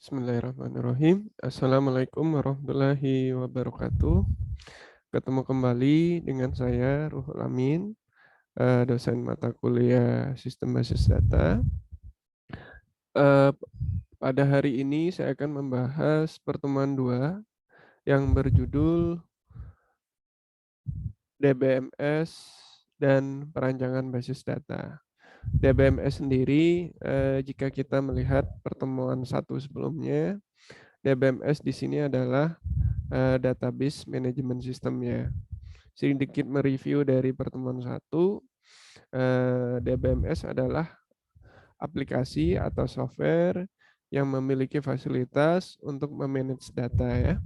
Bismillahirrahmanirrahim. Assalamualaikum warahmatullahi wabarakatuh. Ketemu kembali dengan saya Ruhul Amin, dosen mata kuliah Sistem Basis Data. Eh, Pada hari ini saya akan membahas pertemuan 2 yang berjudul DBMS dan perancangan basis data. DBMS sendiri, jika kita melihat pertemuan 1 sebelumnya, DBMS di sini adalah database management system-nya. Sedikit mereview dari pertemuan 1, DBMS adalah aplikasi atau software yang memiliki fasilitas untuk memanage data ya.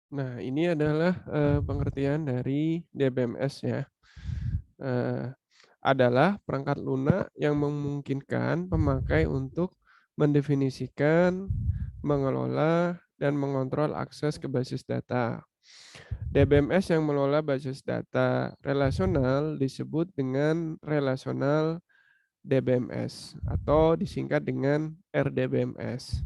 Nah, ini adalah pengertian dari DBMS ya. Adalah perangkat lunak yang memungkinkan pemakai untuk mendefinisikan, mengelola, dan mengontrol akses ke basis data. DBMS yang mengelola basis data relasional disebut dengan relational DBMS atau disingkat dengan RDBMS.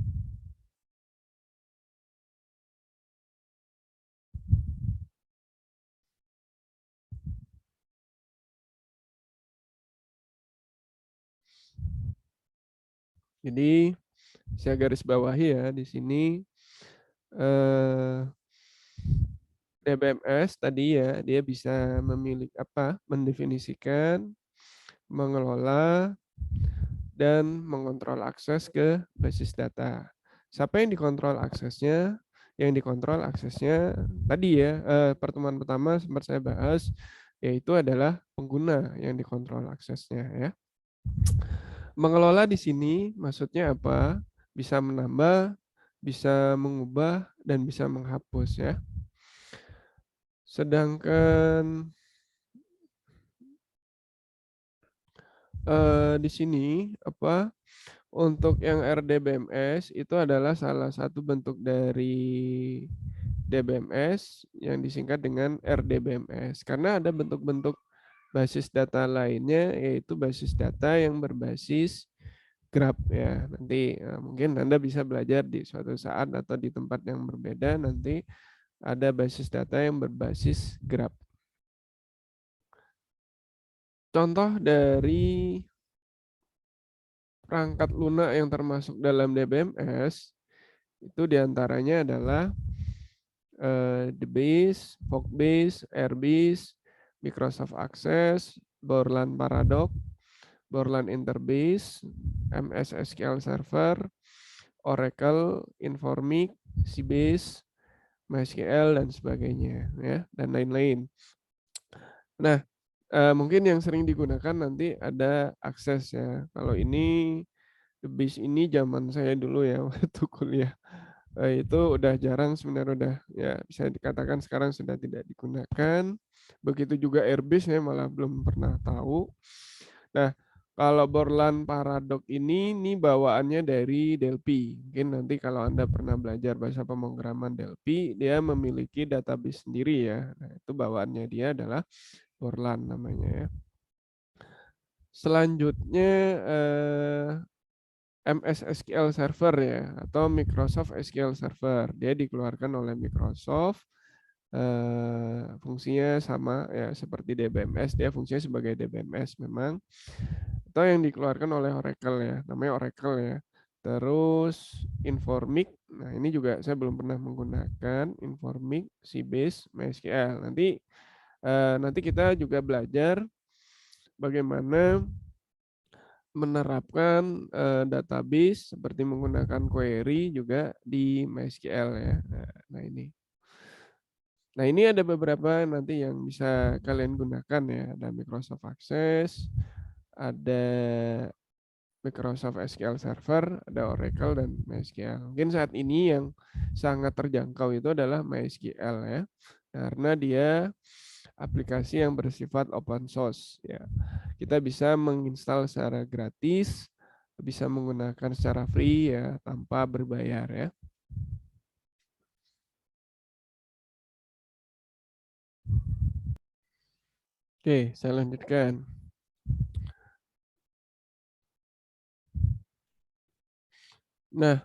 Jadi saya garis bawahi ya di sini DBMS tadi ya dia bisa mendefinisikan, mengelola, dan mengontrol akses ke basis data. Siapa yang dikontrol aksesnya? Yang dikontrol aksesnya tadi ya, pertemuan pertama sempat saya bahas, yaitu adalah pengguna yang dikontrol aksesnya ya. Mengelola di sini maksudnya apa? Bisa menambah, bisa mengubah, dan bisa menghapus ya. Sedangkan di sini untuk yang RDBMS itu adalah salah satu bentuk dari DBMS yang disingkat dengan RDBMS. Karena ada bentuk-bentuk basis data lainnya, yaitu basis data yang berbasis graph ya. Nanti mungkin Anda bisa belajar di suatu saat atau di tempat yang berbeda, nanti ada basis data yang berbasis graph. Contoh dari perangkat lunak yang termasuk dalam DBMS itu diantaranya adalah DBase, Fogbase, Airbase, Microsoft Access, Borland Paradox, Borland Interbase, MS SQL Server, Oracle, Informix, Sybase, MySQL dan sebagainya ya dan lain-lain. Nah, mungkin yang sering digunakan nanti ada Access ya. Kalau ini DBase ini zaman saya dulu ya waktu kuliah. Itu udah jarang sebenarnya udah ya bisa dikatakan sekarang sudah tidak digunakan. Begitu juga Airbase saya malah belum pernah tahu. Nah, kalau Borland Paradox ini bawaannya dari Delphi. Mungkin nanti kalau Anda pernah belajar bahasa pemrograman Delphi, dia memiliki database sendiri ya. Nah, itu bawaannya dia adalah Borland namanya ya. Selanjutnya MS SQL Server ya atau Microsoft SQL Server. Dia dikeluarkan oleh Microsoft. Fungsinya sama ya seperti DBMS, dia fungsinya sebagai DBMS memang. Atau yang dikeluarkan oleh Oracle ya, namanya Oracle ya. Terus Informix, nah ini juga saya belum pernah menggunakan Informix, Sybase, MySQL. Nanti kita juga belajar bagaimana menerapkan database seperti menggunakan query juga di MySQL ya. Nah ini. Nah ini ada beberapa nanti yang bisa kalian gunakan ya. Ada Microsoft Access, ada Microsoft SQL Server, ada Oracle dan MySQL. Mungkin saat ini yang sangat terjangkau itu adalah MySQL ya, karena dia aplikasi yang bersifat open source ya. Kita bisa menginstal secara gratis, bisa menggunakan secara free ya, tanpa berbayar ya. Oke, saya lanjutkan. Nah,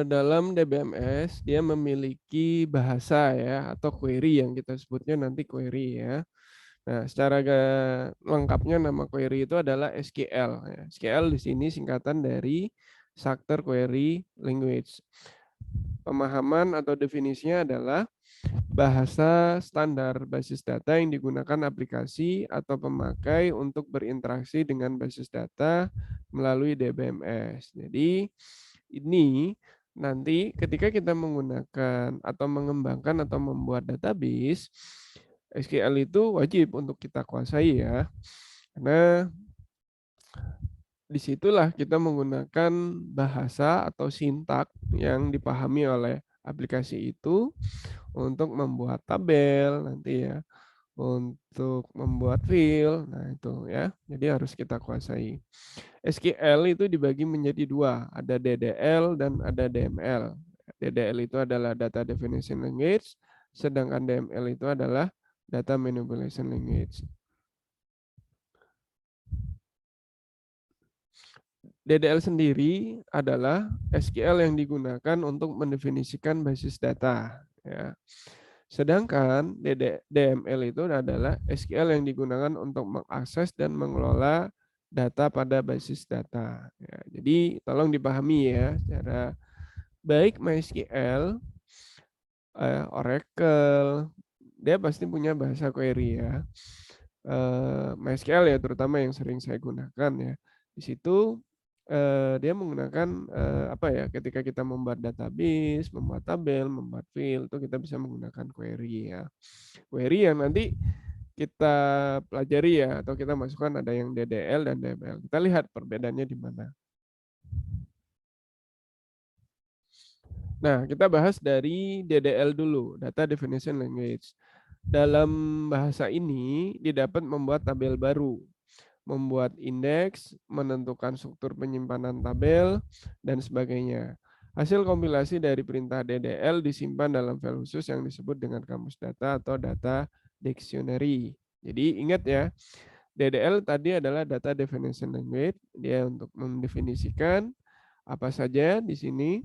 dalam DBMS dia memiliki bahasa ya atau query yang kita sebutnya nanti query ya. Nah, secara lengkapnya nama query itu adalah SQL ya. SQL di sini singkatan dari Structured Query Language. Pemahaman atau definisinya adalah bahasa standar basis data yang digunakan aplikasi atau pemakai untuk berinteraksi dengan basis data melalui DBMS. Jadi ini nanti ketika kita menggunakan atau mengembangkan atau membuat database, SQL itu wajib untuk kita kuasai ya. Karena disitulah kita menggunakan bahasa atau sintak yang dipahami oleh aplikasi itu untuk membuat tabel nanti ya, untuk membuat field. Nah, itu ya. Jadi harus kita kuasai. SQL itu dibagi menjadi dua, ada DDL dan ada DML. DDL itu adalah Data Definition Language, sedangkan DML itu adalah Data Manipulation Language. DDL sendiri adalah SQL yang digunakan untuk mendefinisikan basis data. Ya. Sedangkan DML itu adalah SQL yang digunakan untuk mengakses dan mengelola data pada basis data. Ya, jadi tolong dipahami ya, secara baik MySQL, Oracle, dia pasti punya bahasa query ya. MySQL ya terutama yang sering saya gunakan ya. Di situ dia menggunakan apa ya? Ketika kita membuat database, membuat tabel, membuat field, itu kita bisa menggunakan query ya. Query yang nanti kita pelajari ya, atau kita masukkan ada yang DDL dan DML. Kita lihat perbedaannya di mana. Nah, kita bahas dari DDL dulu, Data Definition Language. Dalam bahasa ini didapat membuat tabel baru, membuat indeks, menentukan struktur penyimpanan tabel, dan sebagainya. Hasil kompilasi dari perintah DDL disimpan dalam file khusus yang disebut dengan kamus data atau data dictionary. Jadi ingat ya, DDL tadi adalah Data Definition Language, dia untuk mendefinisikan apa saja di sini.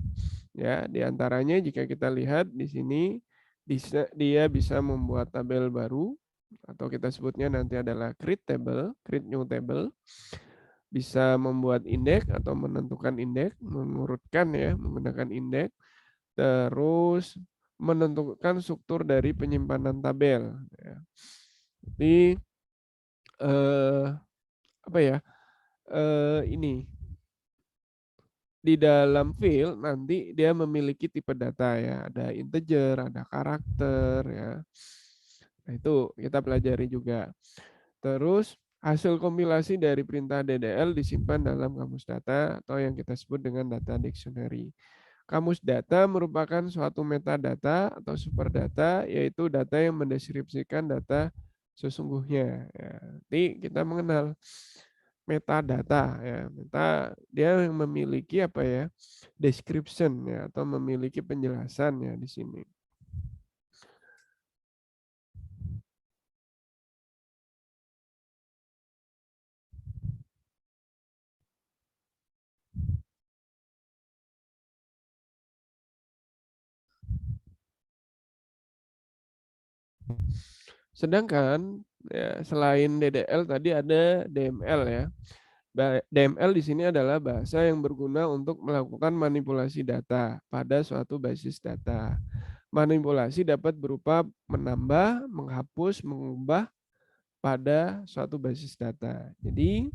Ya, di antaranya jika kita lihat di sini dia bisa membuat tabel baru atau kita sebutnya nanti adalah create table, create new table. Bisa membuat indeks atau menentukan indeks, mengurutkan ya menggunakan indeks. Terus menentukan struktur dari penyimpanan tabel ya. Jadi apa ya? Ini di dalam field nanti dia memiliki tipe data ya, ada integer, ada karakter ya. Nah, itu kita pelajari juga. Terus hasil kompilasi dari perintah DDL disimpan dalam kamus data atau yang kita sebut dengan data dictionary. Kamus data merupakan suatu metadata atau superdata, yaitu data yang mendeskripsikan data sesungguhnya. Ya, nanti kita mengenal metadata ya. Dia yang memiliki apa ya? Description ya atau memiliki penjelasan ya di sini. Sedangkan ya, selain DDL tadi ada DML ya. DML di sini adalah bahasa yang berguna untuk melakukan manipulasi data pada suatu basis data. Manipulasi dapat berupa menambah, menghapus, mengubah pada suatu basis data. Jadi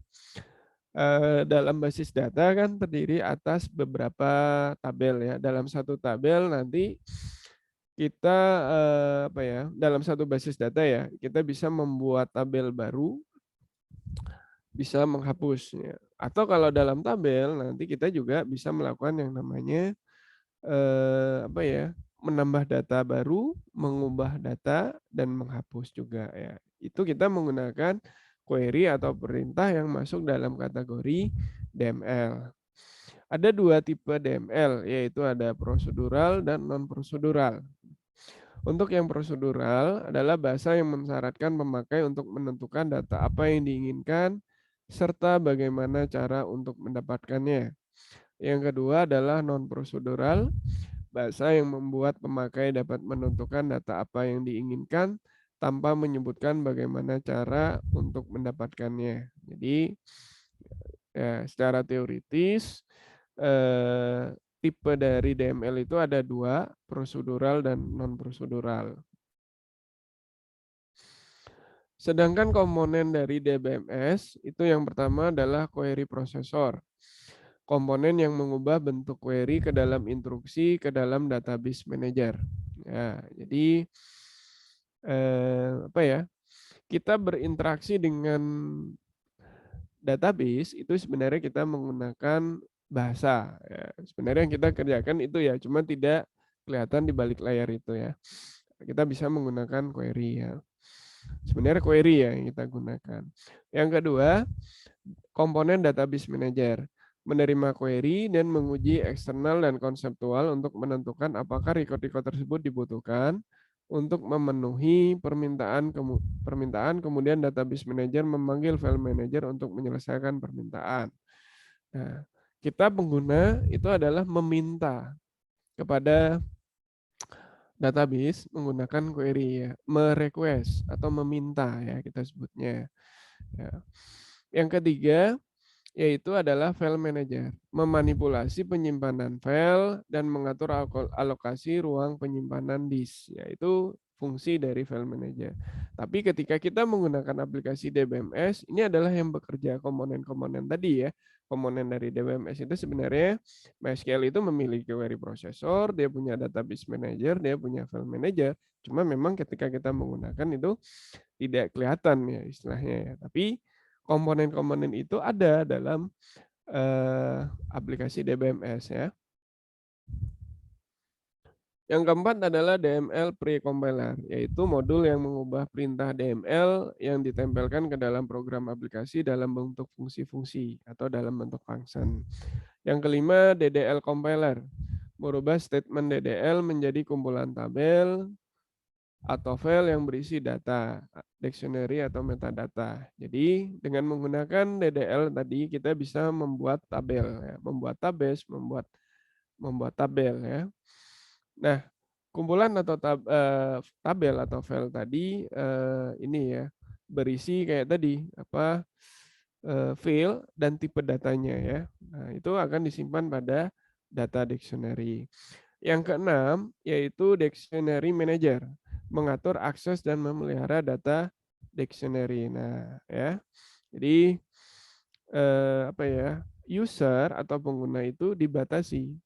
dalam basis data kan terdiri atas beberapa tabel ya. Dalam satu tabel nanti kita apa ya? Dalam satu basis data ya, kita bisa membuat tabel baru bisa menghapusnya. Atau kalau dalam tabel nanti kita juga bisa melakukan yang namanya apa ya, menambah data baru, mengubah data dan menghapus juga ya. Itu kita menggunakan query atau perintah yang masuk dalam kategori DML. Ada dua tipe DML, yaitu ada prosedural dan non-prosedural. Untuk yang prosedural adalah bahasa yang mensyaratkan pemakai untuk menentukan data apa yang diinginkan serta bagaimana cara untuk mendapatkannya. Yang kedua adalah non-prosedural, bahasa yang membuat pemakai dapat menentukan data apa yang diinginkan tanpa menyebutkan bagaimana cara untuk mendapatkannya. Jadi, ya, secara teoritis, tipe dari DML itu ada dua, prosedural dan non-prosedural. Sedangkan komponen dari DBMS itu yang pertama adalah query processor. Komponen yang mengubah bentuk query ke dalam instruksi ke dalam database manager. Ya, jadi apa ya? Kita berinteraksi dengan database itu sebenarnya kita menggunakan bahasa. Ya. Sebenarnya yang kita kerjakan itu ya, cuma tidak kelihatan di balik layar itu ya. Kita bisa menggunakan query ya. Sebenarnya query ya yang kita gunakan. Yang kedua, komponen database manager menerima query dan menguji eksternal dan konseptual untuk menentukan apakah record-record tersebut dibutuhkan untuk memenuhi permintaan kemudian database manager memanggil file manager untuk menyelesaikan permintaan. Nah, kita pengguna itu adalah meminta kepada database menggunakan query ya, merequest atau meminta ya kita sebutnya. Ya. Yang ketiga yaitu adalah file manager, memanipulasi penyimpanan file dan mengatur alokasi ruang penyimpanan disk, yaitu fungsi dari file manager. Tapi ketika kita menggunakan aplikasi DBMS, ini adalah yang bekerja komponen-komponen tadi ya. Komponen dari DBMS itu sebenarnya MySQL itu memiliki query processor, dia punya database manager, dia punya file manager. Cuma memang ketika kita menggunakan itu tidak kelihatan ya istilahnya ya. Tapi komponen-komponen itu ada dalam aplikasi DBMS ya. Yang keempat adalah DML Precompiler, yaitu modul yang mengubah perintah DML yang ditempelkan ke dalam program aplikasi dalam bentuk fungsi-fungsi atau dalam bentuk function. Yang kelima, DDL Compiler, merubah statement DDL menjadi kumpulan tabel atau file yang berisi data, dictionary atau metadata. Jadi dengan menggunakan DDL tadi kita bisa membuat tabel, ya, membuat tabes, membuat tabel ya. Nah, kumpulan atau tabel atau file tadi ini ya berisi kayak tadi apa file dan tipe datanya ya. Nah, itu akan disimpan pada data dictionary. Yang keenam yaitu dictionary manager, mengatur akses dan memelihara data dictionary. Nah, ya. Jadi apa ya? User atau pengguna itu dibatasi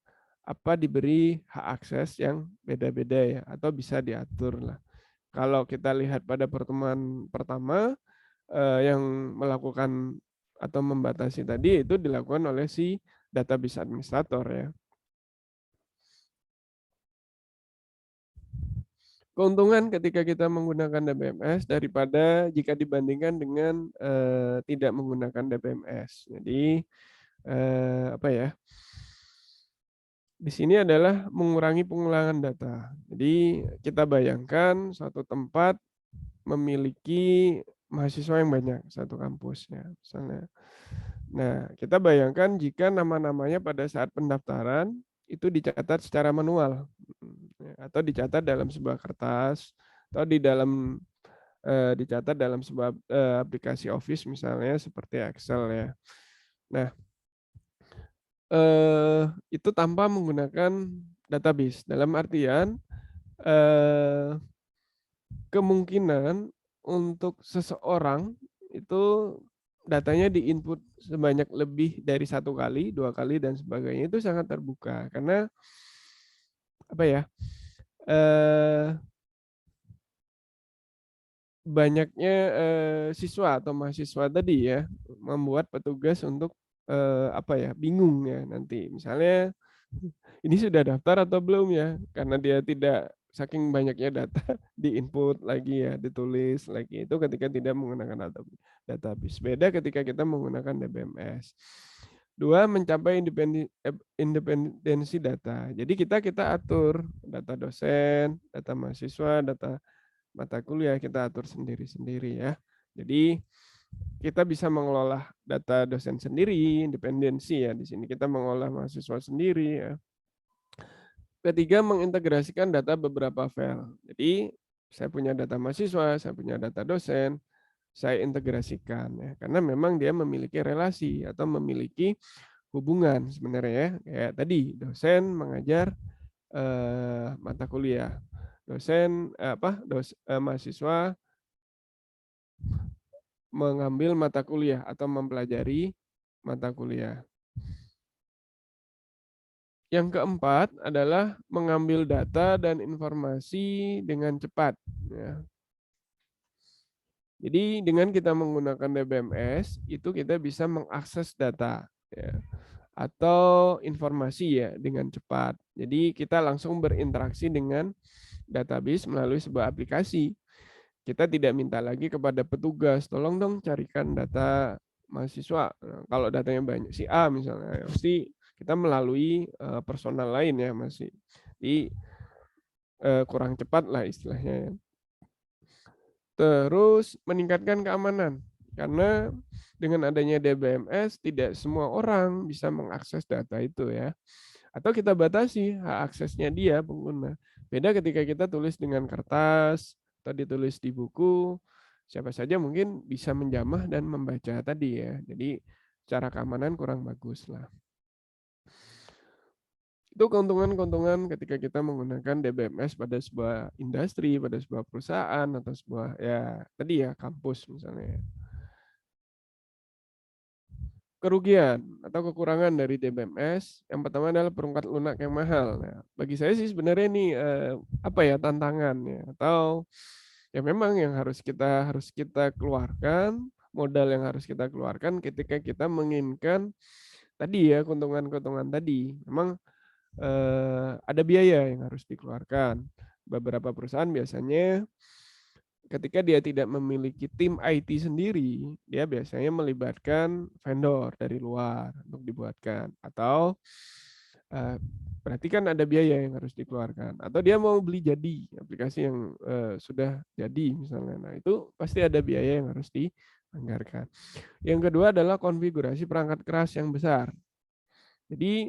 apa diberi hak akses yang beda-beda ya atau bisa diatur lah. Kalau kita lihat pada pertemuan pertama yang melakukan atau membatasi tadi itu dilakukan oleh si database administrator ya. Keuntungan ketika kita menggunakan DBMS daripada jika dibandingkan dengan tidak menggunakan DBMS. Jadi apa ya? Di sini adalah mengurangi pengulangan data. Jadi kita bayangkan suatu tempat memiliki mahasiswa yang banyak satu kampus ya misalnya. Nah, kita bayangkan jika nama-namanya pada saat pendaftaran itu dicatat secara manual atau dicatat dalam sebuah kertas atau di dalam dicatat dalam sebuah aplikasi Office misalnya seperti Excel ya. Nah, itu tanpa menggunakan database. Dalam artian kemungkinan untuk seseorang itu datanya diinput sebanyak lebih dari satu kali, dua kali dan sebagainya itu sangat terbuka karena apa ya? banyaknya siswa atau mahasiswa tadi ya membuat petugas untuk apa ya, bingung ya nanti. Misalnya ini sudah daftar atau belum ya? Karena dia tidak saking banyaknya data di-input lagi ya, ditulis lagi. Itu ketika tidak menggunakan database. Beda ketika kita menggunakan DBMS. Dua, mencapai independensi data. Jadi kita atur data dosen, data mahasiswa, data mata kuliah kita atur sendiri-sendiri ya. Jadi kita bisa mengelola data dosen sendiri, independensi ya. Di sini kita mengolah mahasiswa sendiri ya. Ketiga, mengintegrasikan data beberapa file. Jadi saya punya data mahasiswa, saya punya data dosen, saya integrasikan ya. Karena memang dia memiliki relasi atau memiliki hubungan sebenarnya ya. Kayak tadi dosen mengajar mata kuliah, dosen mahasiswa mengambil mata kuliah atau mempelajari mata kuliah. Yang keempat adalah mengambil data dan informasi dengan cepat. Ya. Jadi dengan kita menggunakan DBMS itu kita bisa mengakses data ya, atau informasi ya dengan cepat. Jadi kita langsung berinteraksi dengan database melalui sebuah aplikasi. Kita tidak minta lagi kepada petugas, tolong dong carikan data mahasiswa. Nah, kalau datanya banyak si A misalnya, pasti kita melalui personal lain ya masih di kurang cepat lah istilahnya. Ya. Terus meningkatkan keamanan karena dengan adanya DBMS tidak semua orang bisa mengakses data itu ya. Atau kita batasi hak aksesnya dia pengguna. Beda ketika kita tulis dengan kertas atau ditulis di buku, siapa saja mungkin bisa menjamah dan membaca tadi ya. Jadi secara keamanan kurang bagus lah. Itu keuntungan-keuntungan ketika kita menggunakan DBMS pada sebuah industri, pada sebuah perusahaan atau sebuah ya tadi ya kampus misalnya. Kerugian atau kekurangan dari DBMS yang pertama adalah perangkat lunak yang mahal. Nah, bagi saya sih sebenarnya ini apa ya tantangan ya atau ya memang yang harus kita keluarkan modal yang harus kita keluarkan ketika kita menginginkan tadi ya keuntungan-keuntungan tadi. Memang ada biaya yang harus dikeluarkan. Beberapa perusahaan biasanya ketika dia tidak memiliki tim IT sendiri, dia biasanya melibatkan vendor dari luar untuk dibuatkan. Atau berarti kan ada biaya yang harus dikeluarkan. Atau dia mau beli jadi aplikasi yang sudah jadi misalnya. Nah itu pasti ada biaya yang harus dianggarkan. Yang kedua adalah konfigurasi perangkat keras yang besar. Jadi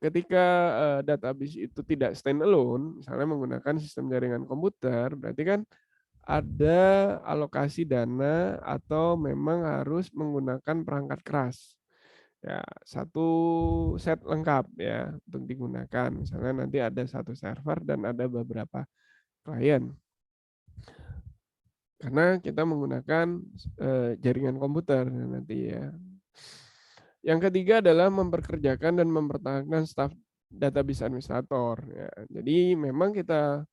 ketika database itu tidak standalone, misalnya menggunakan sistem jaringan komputer, berarti kan ada alokasi dana atau memang harus menggunakan perangkat keras. Ya, satu set lengkap ya untuk digunakan. Misalnya nanti ada satu server dan ada beberapa klien. Karena kita menggunakan jaringan komputer nanti ya. Yang ketiga adalah memperkerjakan dan mempertahankan staf database administrator. Ya. Jadi memang kita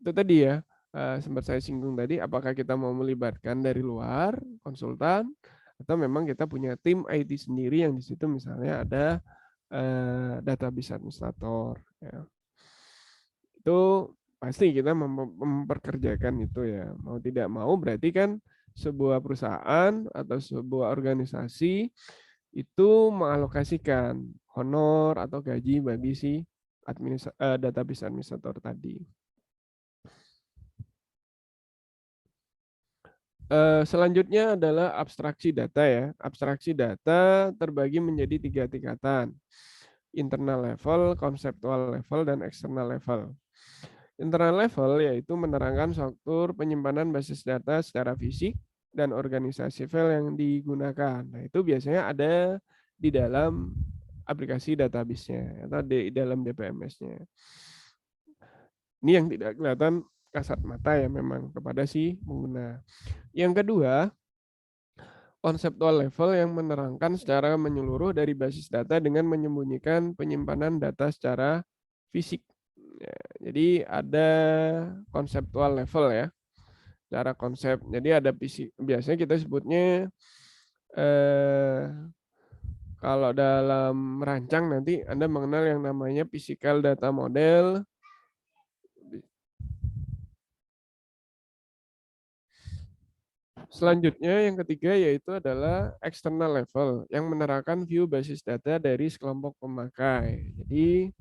itu tadi ya sempat saya singgung tadi, apakah kita mau melibatkan dari luar konsultan atau memang kita punya tim IT sendiri yang di situ misalnya ada database administrator. Ya. Itu pasti kita memperkerjakan itu ya. Mau tidak mau berarti kan sebuah perusahaan atau sebuah organisasi itu mengalokasikan honor atau gaji bagi si database administrator tadi. Selanjutnya adalah abstraksi data ya. Abstraksi data terbagi menjadi 3 tingkatan. Internal level, conceptual level, dan external level. Internal level yaitu menerangkan struktur penyimpanan basis data secara fisik dan organisasi file yang digunakan. Nah, itu biasanya ada di dalam aplikasi database-nya atau di dalam DBMS-nya. Ini yang tidak kelihatan kasat mata ya memang kepada si pengguna. Yang kedua, conceptual level yang menerangkan secara menyeluruh dari basis data dengan menyembunyikan penyimpanan data secara fisik. Ya, jadi ada conceptual level ya. Secara konsep. Jadi ada biasanya kita sebutnya kalau dalam merancang nanti Anda mengenal yang namanya physical data model. Selanjutnya yang ketiga yaitu adalah external level yang menerapkan view basis data dari sekelompok pemakai. Jadi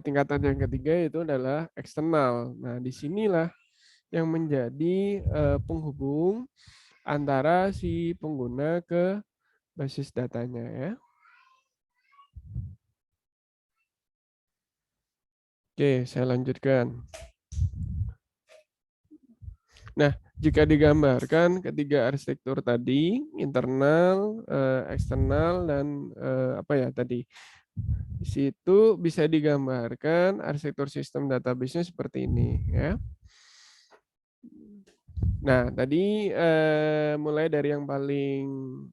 tingkatan yang ketiga itu adalah eksternal. Nah, disinilah yang menjadi penghubung antara si pengguna ke basis datanya ya. Oke, saya lanjutkan. Nah, jika digambarkan ketiga arsitektur tadi, internal, eksternal, dan apa ya tadi, di situ bisa digambarkan arsitektur sistem database-nya seperti ini ya. Nah, tadi mulai dari yang paling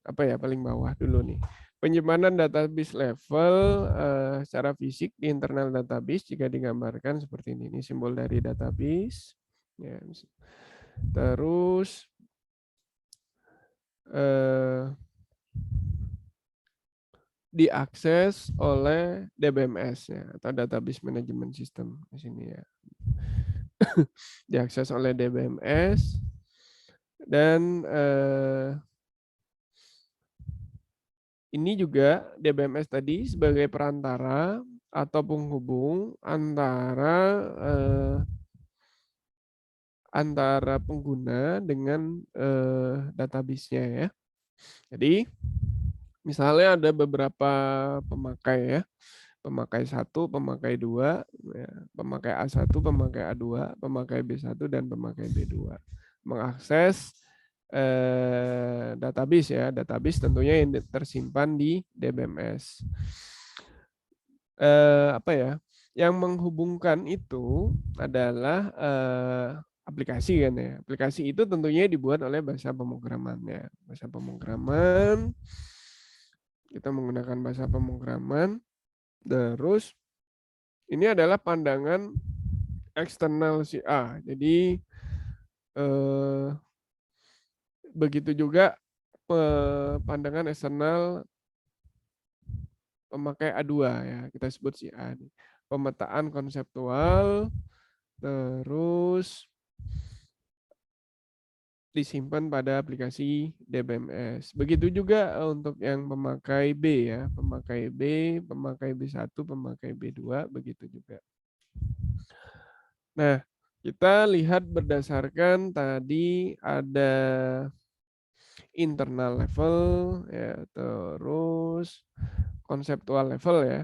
apa ya, paling bawah dulu nih. Penyimpanan database level secara fisik di internal database jika digambarkan seperti ini. Ini simbol dari database. Ya. Terus diakses oleh DBMS ya, atau Database Management System di sini ya. Diakses oleh DBMS dan ini juga DBMS tadi sebagai perantara atau penghubung antara pengguna dengan database-nya ya. Jadi misalnya ada beberapa pemakai ya, pemakai 1, pemakai 2, ya, pemakai A1, pemakai A2, pemakai B1, dan pemakai B2. Mengakses database ya, database tentunya yang tersimpan di DBMS. Apa ya? Yang menghubungkan itu adalah aplikasi kan ya. Aplikasi itu tentunya dibuat oleh bahasa pemrograman ya. Bahasa pemrograman, kita menggunakan bahasa pemrograman. Terus ini adalah pandangan eksternal si A. Jadi begitu juga pandangan eksternal pemakai A2 ya. Kita sebut si A. Pemetaan konseptual, terus disimpan pada aplikasi DBMS. Begitu juga untuk yang pemakai B ya, pemakai B, pemakai B1, pemakai B2, begitu juga. Nah, kita lihat berdasarkan tadi ada internal level ya, terus konseptual level ya.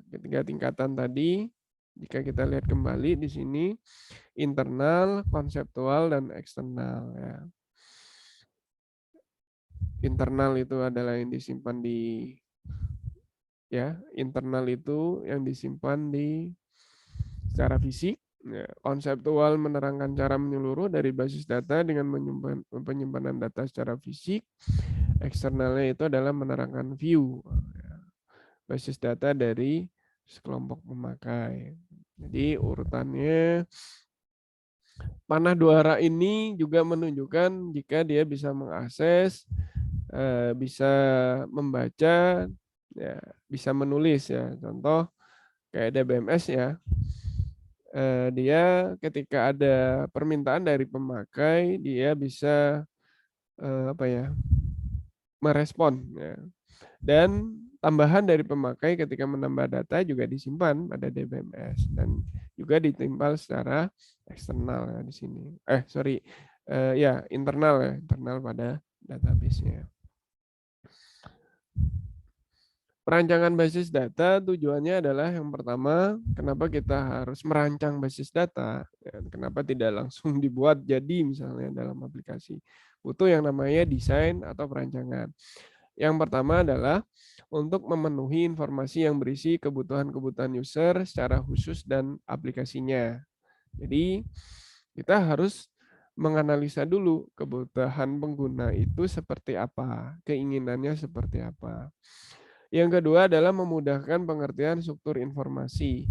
Ketiga tingkatan tadi jika kita lihat kembali di sini internal, konseptual, dan eksternal ya. Internal itu adalah yang disimpan di ya, internal itu yang disimpan di secara fisik. Ya, konseptual menerangkan cara menyeluruh dari basis data dengan penyimpanan data secara fisik. Eksternalnya itu adalah menerangkan view basis data dari sekelompok pemakai. Jadi urutannya panah dua arah ini juga menunjukkan jika dia bisa mengakses, bisa membaca, ya, bisa menulis ya. Contoh kayak DBMS ya. Dia ketika ada permintaan dari pemakai, dia bisa apa ya, merespon ya. Dan tambahan dari pemakai ketika menambah data juga disimpan pada DBMS dan juga ditimpal secara eksternal ya di sini. Ya internal ya, internal pada database-nya. Perancangan basis data tujuannya adalah yang pertama, kenapa kita harus merancang basis data, dan kenapa tidak langsung dibuat jadi misalnya dalam aplikasi. Butuh yang namanya desain atau perancangan. Yang pertama adalah untuk memenuhi informasi yang berisi kebutuhan-kebutuhan user secara khusus dan aplikasinya. Jadi kita harus menganalisa dulu kebutuhan pengguna itu seperti apa, keinginannya seperti apa. Yang kedua adalah memudahkan pengertian struktur informasi.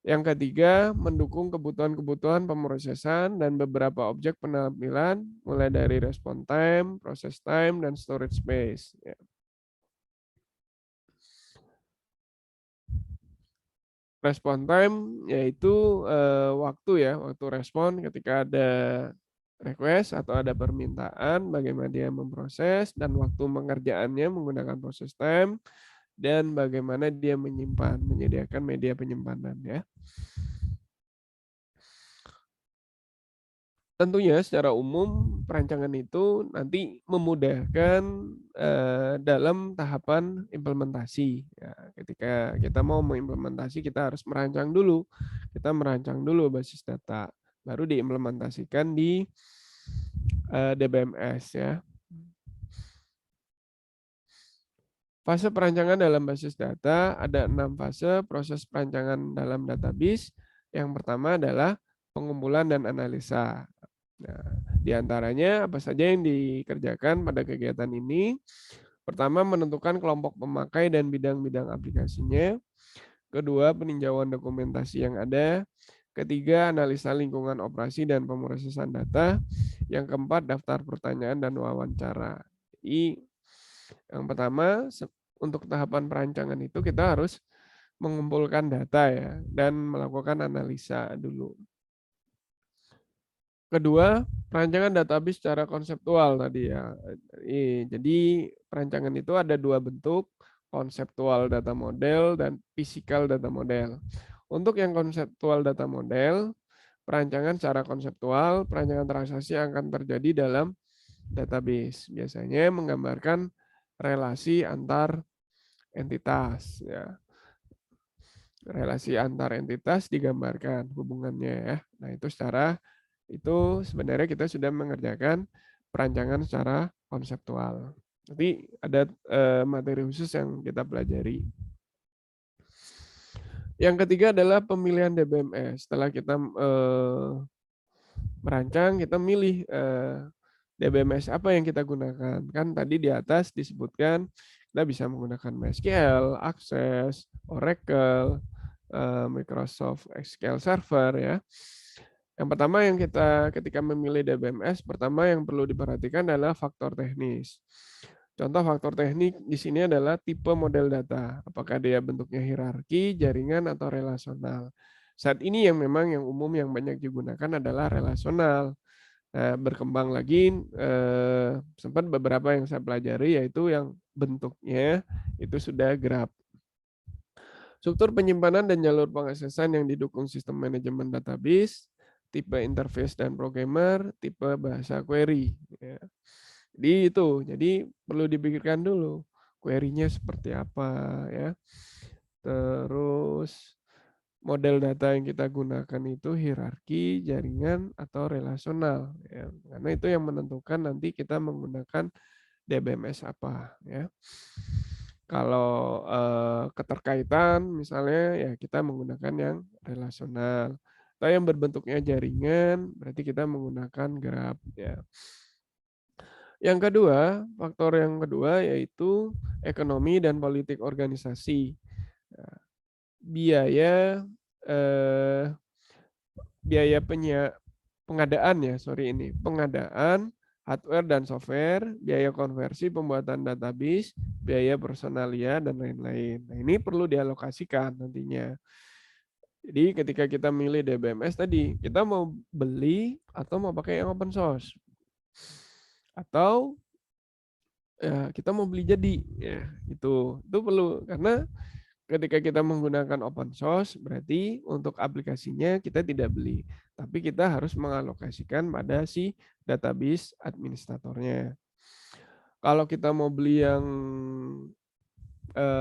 Yang ketiga, mendukung kebutuhan-kebutuhan pemrosesan dan beberapa objek penampilan, mulai dari response time, process time, dan storage space. Ya. Response time yaitu waktu respon ketika ada request atau ada permintaan, bagaimana dia memproses, dan waktu pengerjaannya menggunakan process time, dan bagaimana dia menyediakan media penyimpanan ya. Tentunya secara umum perancangan itu nanti memudahkan dalam tahapan implementasi. Ya, ketika kita mau mengimplementasi, kita harus merancang dulu. Kita merancang dulu basis data, baru diimplementasikan di DBMS ya. Fase perancangan dalam basis data ada 6 fase proses perancangan dalam database. Yang pertama adalah pengumpulan dan analisa. Nah, di antaranya apa saja yang dikerjakan pada kegiatan ini? Pertama, menentukan kelompok pemakai dan bidang-bidang aplikasinya. Kedua, peninjauan dokumentasi yang ada. Ketiga, analisa lingkungan operasi dan pemrosesan data. Yang keempat, daftar pertanyaan dan wawancara. Jadi, yang pertama, untuk tahapan perancangan itu kita harus mengumpulkan data ya dan melakukan analisa dulu. Kedua, perancangan database secara konseptual tadi ya. Jadi perancangan itu ada dua bentuk, konseptual data model dan physical data model. Untuk yang konseptual data model, perancangan secara konseptual, perancangan transaksi akan terjadi dalam database. Biasanya menggambarkan relasi antar entitas ya. Relasi antar entitas digambarkan hubungannya ya. Nah, itu sebenarnya kita sudah mengerjakan perancangan secara konseptual. Nanti ada materi khusus yang kita pelajari. Yang ketiga adalah pemilihan DBMS. Setelah kita merancang, kita milih DBMS apa yang kita gunakan. Kan tadi di atas disebutkan kita bisa menggunakan MySQL, Access, Oracle, Microsoft SQL Server ya. Yang pertama yang kita ketika memilih DBMS, pertama yang perlu diperhatikan adalah faktor teknis. Contoh faktor teknik di sini adalah tipe model data. Apakah dia bentuknya hierarki, jaringan, atau relasional. Saat ini yang memang yang umum yang banyak digunakan adalah relasional. Nah, berkembang lagi sempat beberapa yang saya pelajari yaitu yang bentuknya itu sudah graph. Struktur penyimpanan dan jalur pengaksesan yang didukung sistem manajemen database, tipe interface dan programmer, tipe bahasa query. Ya. Jadi perlu dipikirkan dulu query-nya seperti apa ya. Terus model data yang kita gunakan itu hierarki, jaringan, atau relasional. Ya. Karena itu yang menentukan nanti kita menggunakan DBMS apa. Ya. Kalau keterkaitan misalnya ya kita menggunakan yang relasional. Atau yang berbentuknya jaringan berarti kita menggunakan graph. Ya. Yang kedua, faktor yang kedua yaitu ekonomi dan politik organisasi. Nah, biaya eh, biaya pengadaan ya, pengadaan hardware dan software, biaya konversi pembuatan database, biaya personalia dan lain-lain. Nah, ini perlu dialokasikan nantinya. Jadi ketika kita milih DBMS tadi, kita mau beli atau mau pakai yang open source. Atau ya, kita mau beli jadi ya, itu perlu karena ketika kita menggunakan open source, berarti untuk aplikasinya kita tidak beli, tapi kita harus mengalokasikan pada si database administratornya. Kalau kita mau beli yang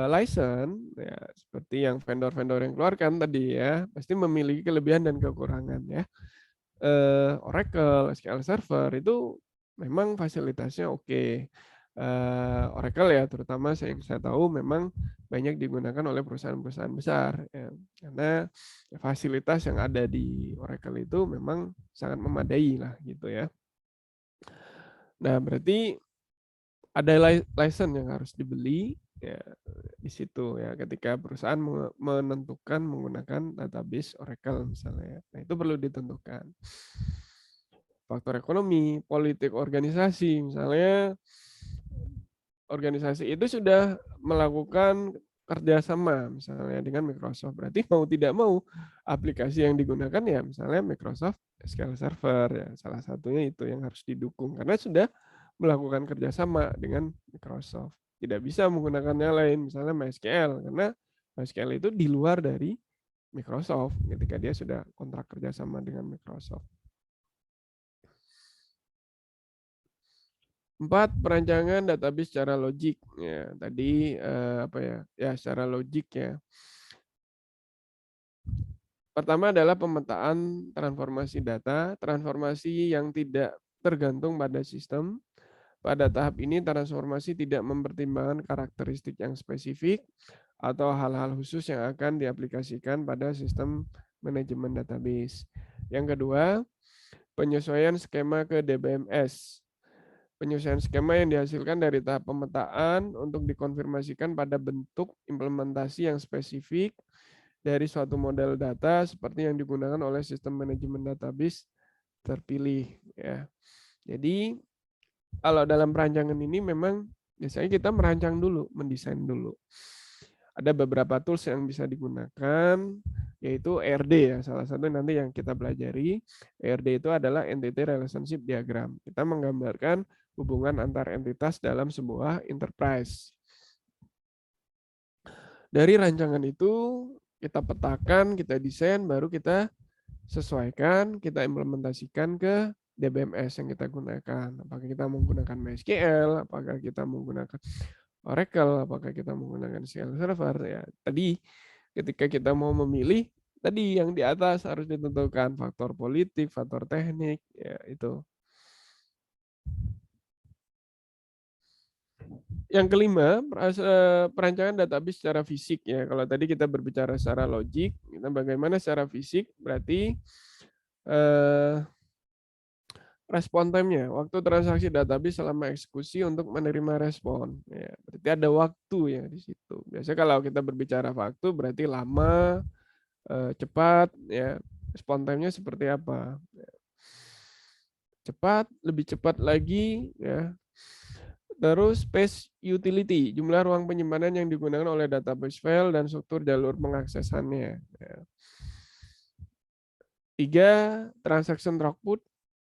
license, ya, seperti yang vendor-vendor yang keluarkan tadi ya, pasti memiliki kelebihan dan kekurangan ya. Oracle, SQL Server itu memang fasilitasnya oke. Oracle ya terutama yang saya tahu memang banyak digunakan oleh perusahaan-perusahaan besar ya. Karena fasilitas yang ada di Oracle itu memang sangat memadai lah gitu ya. Nah berarti ada license yang harus dibeli ya. di situ ya, ketika perusahaan menentukan menggunakan database Oracle misalnya. Nah, itu perlu ditentukan. Faktor ekonomi, politik organisasi, misalnya organisasi itu sudah melakukan kerjasama misalnya dengan Microsoft. Berarti mau tidak mau aplikasi yang digunakan ya misalnya Microsoft SQL Server ya, salah satunya itu yang harus didukung karena sudah melakukan kerjasama dengan Microsoft. Tidak bisa menggunakan yang lain misalnya MySQL karena MySQL itu di luar dari Microsoft ketika dia sudah kontrak kerjasama dengan Microsoft. 4. Perancangan database secara logik. Ya, tadi apa ya? Ya, secara logik ya. Pertama adalah pemetaan transformasi data, transformasi yang tidak tergantung pada sistem. Pada tahap ini transformasi tidak mempertimbangkan karakteristik yang spesifik atau hal-hal khusus yang akan diaplikasikan pada sistem manajemen database. Yang kedua, penyesuaian skema ke DBMS. Penyesuaian skema yang dihasilkan dari tahap pemetaan untuk dikonfirmasikan pada bentuk implementasi yang spesifik dari suatu model data seperti yang digunakan oleh sistem manajemen database terpilih ya. Jadi kalau dalam perancangan ini memang biasanya kita merancang dulu, mendesain dulu. Ada beberapa tools yang bisa digunakan, yaitu ERD ya, salah satu nanti yang kita pelajari. ERD itu adalah Entity Relationship Diagram. Kita menggambarkan hubungan antar entitas dalam sebuah enterprise. Dari rancangan itu, kita petakan, kita desain, baru kita sesuaikan, kita implementasikan ke DBMS yang kita gunakan. Apakah kita menggunakan MySQL, apakah kita menggunakan Oracle, apakah kita menggunakan SQL Server. Ya, tadi ketika kita mau memilih, tadi yang di atas harus ditentukan faktor politik, faktor teknik, ya itu. Yang kelima, perancangan database secara fisik ya. Kalau tadi kita berbicara secara logik, kita bagaimana secara fisik berarti respon time-nya, waktu transaksi database selama eksekusi untuk menerima respon. Ya, berarti ada waktu ya di situ. Biasanya kalau kita berbicara waktu berarti lama, cepat, ya. Respon time-nya seperti apa? Cepat, lebih cepat lagi, ya. Terus space utility, jumlah ruang penyimpanan yang digunakan oleh database file dan struktur jalur pengaksesannya. Ya. 3. Transaction throughput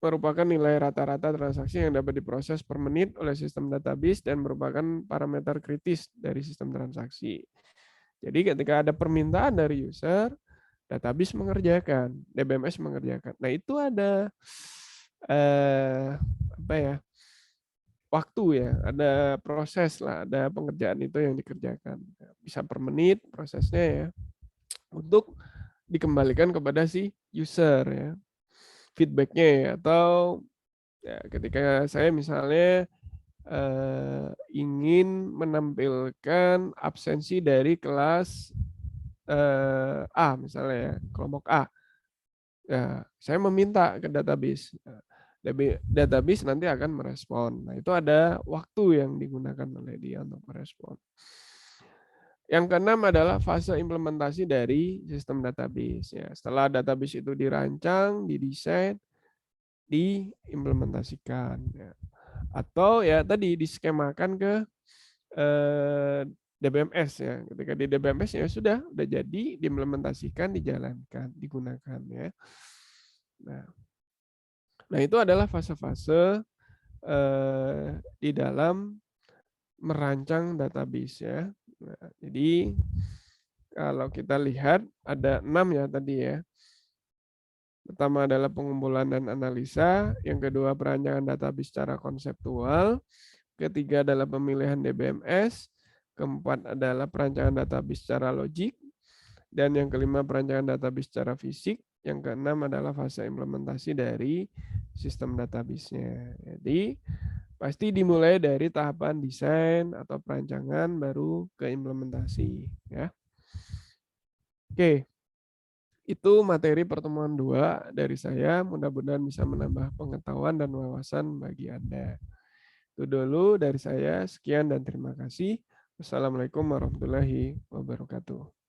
merupakan nilai rata-rata transaksi yang dapat diproses per menit oleh sistem database dan merupakan parameter kritis dari sistem transaksi. Jadi ketika ada permintaan dari user, database mengerjakan, DBMS mengerjakan. Nah itu ada apa ya? Waktu ya, ada proses lah, ada pengerjaan itu yang dikerjakan. Bisa per menit prosesnya ya, untuk dikembalikan kepada si user ya, feedbacknya ya, atau ya, ketika saya misalnya ingin menampilkan absensi dari kelas A misalnya ya, kelompok A, ya saya meminta ke database. Database nanti akan merespon. Nah, itu ada waktu yang digunakan oleh dia untuk merespon. Yang keenam adalah fase implementasi dari sistem database. Ya, setelah database itu dirancang, didesain, diimplementasikan. Ya. Atau ya tadi diskemakan ke DBMS ya. Ketika di DBMS ya sudah jadi diimplementasikan, dijalankan, digunakan ya. Nah itu adalah fase-fase di dalam merancang database ya. Nah, jadi kalau kita lihat ada 6 ya tadi ya. Pertama adalah pengumpulan dan analisa, yang kedua perancangan database secara konseptual, ketiga adalah pemilihan DBMS, keempat adalah perancangan database secara logik, dan yang kelima perancangan database secara fisik, yang keenam adalah fase implementasi dari sistem database-nya. Jadi pasti dimulai dari tahapan desain atau perancangan baru ke implementasi ya. Oke. Itu materi pertemuan 2 dari saya. Mudah-mudahan bisa menambah pengetahuan dan wawasan bagi Anda. Itu dulu dari saya. Sekian dan terima kasih. Assalamualaikum warahmatullahi wabarakatuh.